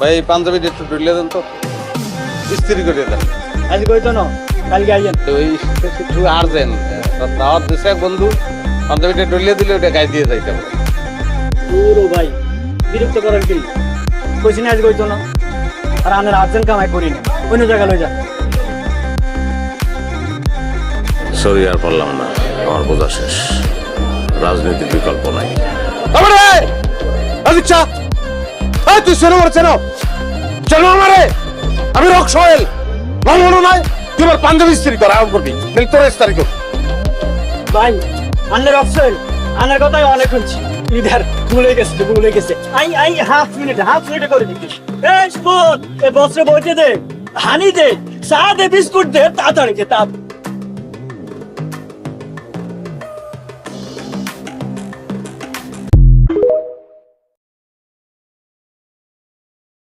ভাই এই পাঞ্জাবিটা একটু ডুলে দেন তো, ইস্ত্রি করে দেন। আজ কইতো না কালকে আইয়েন। ওই একটু আর্জেন্ট দাওয়াত দিছে এক বন্ধু, পাঞ্জাবিটা ডুলে দিলে ওটা গায়ে দিয়ে যাইতে হবে। পুরো ভাই বিরক্ত করার কি কইছি না আজ কইতো না। আর আনের আর্জেন্ট কামাই করি না, অন্য জায়গা লই যা। সরি আর পারলাম না, আমার বোঝা শেষ। রাজনীতির বিকল্প নাই। তুই শোনো মারছে না, চলো আমারে, আমি রক সোহেল মনে নাই, তুই আমার পাঞ্জাবি ইস্ত্রি কর আউট করবি, তোর ইস্তারি কর। ভাই আনের অপশন আনের কথাই অনেক শুনছি। ইধার ভুলে গেছে। আই হাফ মিনিটে করে দিচ্ছি। এই স্পোর্ট এই বস্ত্র বইতে দে, হানি দে, চা দে, বিস্কুট দে, তাড়াতাড়ি দে।